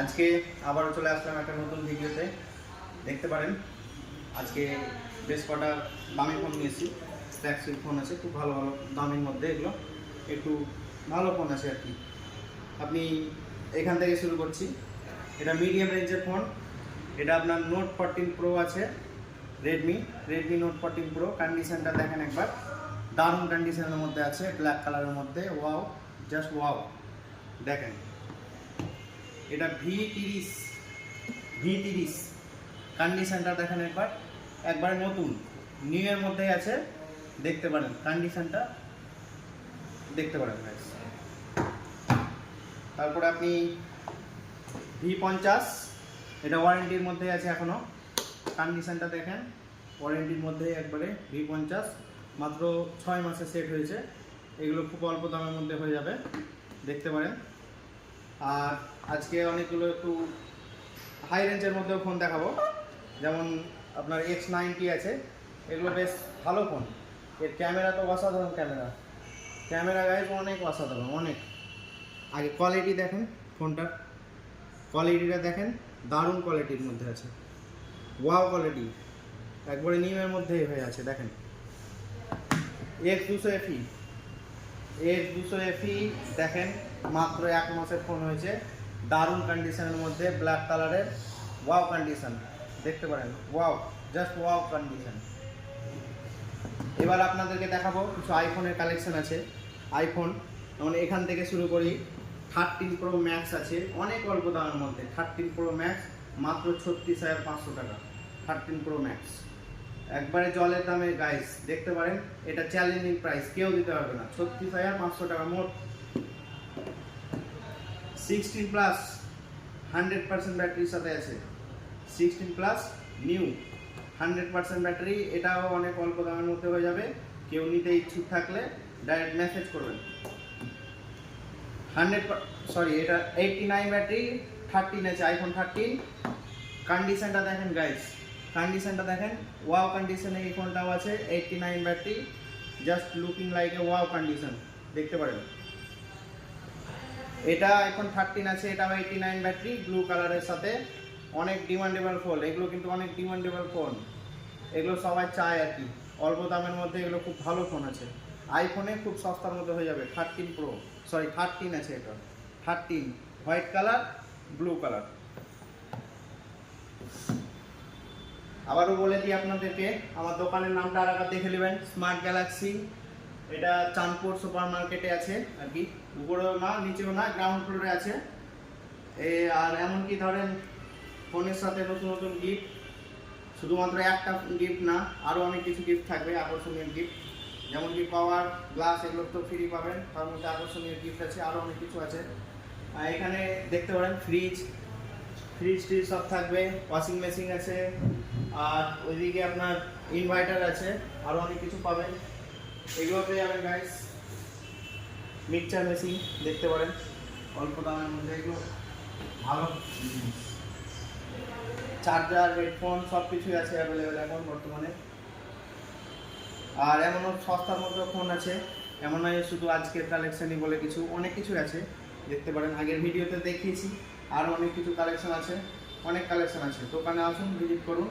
আজকে আবারও চলে আসলাম একটা নতুন ভিডিওতে। দেখতে পারেন আজকে বেশ কটা দামি ফোন নিয়েছি। ফ্ল্যাগশিপ ফোন আছে, খুব ভালো ভালো দামের মধ্যে, এগুলো একটু ভালো ফোন আছে আর কি। আপনি এখান থেকে শুরু করছি। এটা মিডিয়াম রেঞ্জের ফোন। এটা আপনার নোট 14 প্রো আছে, রেডমি নোট 14 প্রো। কন্ডিশনটা দেখেন একবার, দারুণ কন্ডিশনের মধ্যে আছে, ব্ল্যাক কালারের মধ্যে। Wow, just wow. দেখেন এটা V30 কন্ডিশনটা দেখেন একবার, একবারে নতুন নিউ এর মধ্যেই আছে। দেখতে পারেন কন্ডিশনটা, দেখতে পারেন গাইস। তারপরে আপনি V50, এটা ওয়ারেন্টির মধ্যে আছে এখনো। কন্ডিশনটা দেখেন, ওয়ারেন্টির মধ্যে একবারে V50, মাত্র 6 মাসে সেট হয়েছে। এগুলো খুব অল্প দামের মধ্যে হয়ে যাবে, দেখতে পারেন। আর আজকে অনেকগুলো একটু হাই রেঞ্জের মধ্যেও ফোন দেখাবো, যেমন আপনার X90 আছে। এগুলো বেশ ভালো ফোন। এর ক্যামেরা তো অসাধারণ, ক্যামেরা গাইজ অনেক অসাধারণ, অনেক। আগে কোয়ালিটি দেখেন, ফোনটার কোয়ালিটিটা দেখেন, দারুণ কোয়ালিটির মধ্যে আছে। ওয়াও কোয়ালিটি, একবারে নিউয়ের মধ্যেই হয়ে আছে। দেখেন X200FE দেখেন, মাত্র 1 মাসের ফোন হয়েছে, দারুণ কন্ডিশনের মধ্যে, ব্ল্যাক কালারের। ওয়াও কন্ডিশন, দেখতে পারেন। Wow, just wow condition. এবার আপনাদেরকে দেখাবো কিছু আইফোনের কালেকশন আছে। আইফোন যেমন এখান থেকে শুরু করি। 13 প্রো ম্যাক্স আছে, অনেক অল্প দামের মধ্যে। 13 প্রো ম্যাক্স মাত্র 36,500 টাকা। 13 প্রো ম্যাক্স একবারে জলের দামে গাইস, দেখতে পারেন। এটা চ্যালেঞ্জিং প্রাইস, কেউ দিতে পারবে না। 36,500 টাকা মোট। 16 প্লাস 100% ব্যাটারির সাথে আছে। 16 প্লাস নিউ 100% ব্যাটারি, এটাও অনেক অল্প দামের মধ্যে হয়ে যাবে। কেউ নিতে ইচ্ছুক থাকলে ডাইরেক্ট মেসেজ করবেন। এটা 89 ব্যাটারি, 13 আছে, আইফোন 13। কন্ডিশনটা দেখেন গাইস, কন্ডিশনটা দেখেন, ওয়াও কন্ডিশনে এই ফোনটাও আছে। 89 battery, just looking like a wow condition, দেখতে পারেন। এটা আইফোন 13 আছে, এটাও 89 ব্যাটারি, ব্লু কালারের সাথে। অনেক ডিমান্ডেবল ফোন এগুলো, কিন্তু অনেক ডিমান্ডেবল ফোন এগুলো, সবাই চায় আর কি। অল্প দামের মধ্যে এগুলো খুব ভালো ফোন আছে। আইফোনে খুব সস্তার মধ্যে হয়ে যাবে। 13 আছে, এটা 13 হোয়াইট কালার, ব্লু কালার। আবারও বলে দিই আপনাদেরকে, আমার দোকানের নামটা আর একবার দেখে নেবেন, স্মার্ট গ্যালাক্সি। এটা চাঁদপুর সুপার মার্কেটে আছে আর কি, উপরেও না নিচেও না, গ্রাউন্ড ফ্লোরে আছে। আর এমনকি ধরেন ফোনের সাথে নতুন নতুন গিফট, শুধুমাত্র একটা গিফট না, আরও অনেক কিছু গিফট থাকবে, আকর্ষণীয় গিফট। যেমন কি পাওয়ার গ্লাস, এগুলো তো ফ্রি পাবেন, তার মধ্যে আকর্ষণীয় গিফট আছে, আরও অনেক কিছু আছে। এখানে দেখতে পারেন ফ্রিজ সব থাকবে, ওয়াশিং মেশিন আছে, আর ওইদিকে আপনার ইনভার্টার আছে, আরও অনেক কিছু পাবেন। এগুলো পেয়ে যাবেন গাইস। মিক্সচার মেশিন দেখতে পারেন, অল্প দামের মধ্যে, এগুলো ভালো জিনিস। চার্জার, হেডফোন সব কিছুই আছে অ্যাভেলেবেল এখন বর্তমানে। আর এমনও সস্তার মধ্যে ফোন আছে, এমন নয় শুধু আজকের কালেকশানই বলে কিছু, অনেক কিছু আছে, দেখতে পারেন। আগের ভিডিওতে দেখিয়েছি, আরও অনেক কিছু কালেকশন আছে, অনেক কালেকশন আছে। দোকানে আসুন, ভিজিট করুন।